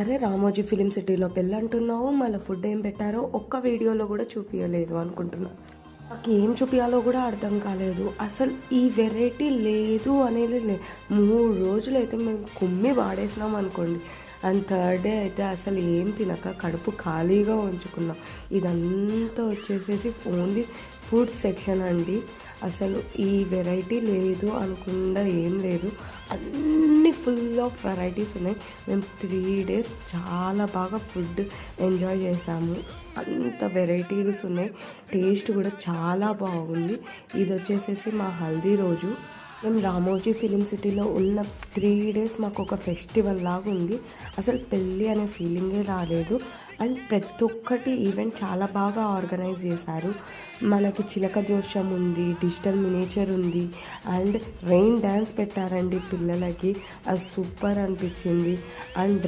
అరే రామోజీ ఫిలిం సిటీలో పెళ్ళి అంటున్నావు, మళ్ళీ ఫుడ్ ఏం పెట్టారో ఒక్క వీడియోలో కూడా చూపించలేదు అనుకుంటున్నా. నాకు ఏం చూపించాలో కూడా అర్థం కాలేదు. అసలు ఈ వెరైటీ లేదు అనేది 3 రోజులు అయితే మేము కుమ్మి వాడేసినాం అనుకోండి. అండ్ థర్డ్ డే అయితే అసలు ఏం తినక కడుపు ఖాళీగా ఉంచుకున్నాం. ఇదంతా వచ్చేసేసి ఓన్లీ ఫుడ్ సెక్షన్ అండి. అసలు ఈ వెరైటీ లేదు అనుకుండా ఏం లేదు, అన్ని ఫుల్ ఆఫ్ వెరైటీస్ ఉన్నాయి. మేము 3 days చాలా బాగా ఫుడ్ ఎంజాయ్ చేసాము. అంత వెరైటీస్ ఉన్నాయి, టేస్ట్ కూడా చాలా బాగుంది. ఇది వచ్చేసేసి మా హల్దీ రోజు. మేము రామోజీ ఫిలిం సిటీలో ఉన్న 3 days మాకు ఒక ఫెస్టివల్ లాగా ఉంది. అసలు పెళ్ళి అనే ఫీలింగే రాలేదు. అండ్ ప్రతి ఒక్కటి ఈవెంట్ చాలా బాగా ఆర్గనైజ్ చేశారు. మనకి చిలక జోష్యం ఉంది, డిజిటల్ మినియేచర్ ఉంది, అండ్ రెయిన్ డ్యాన్స్ పెట్టారండి పిల్లలకి. అది సూపర్ అనిపించింది. అండ్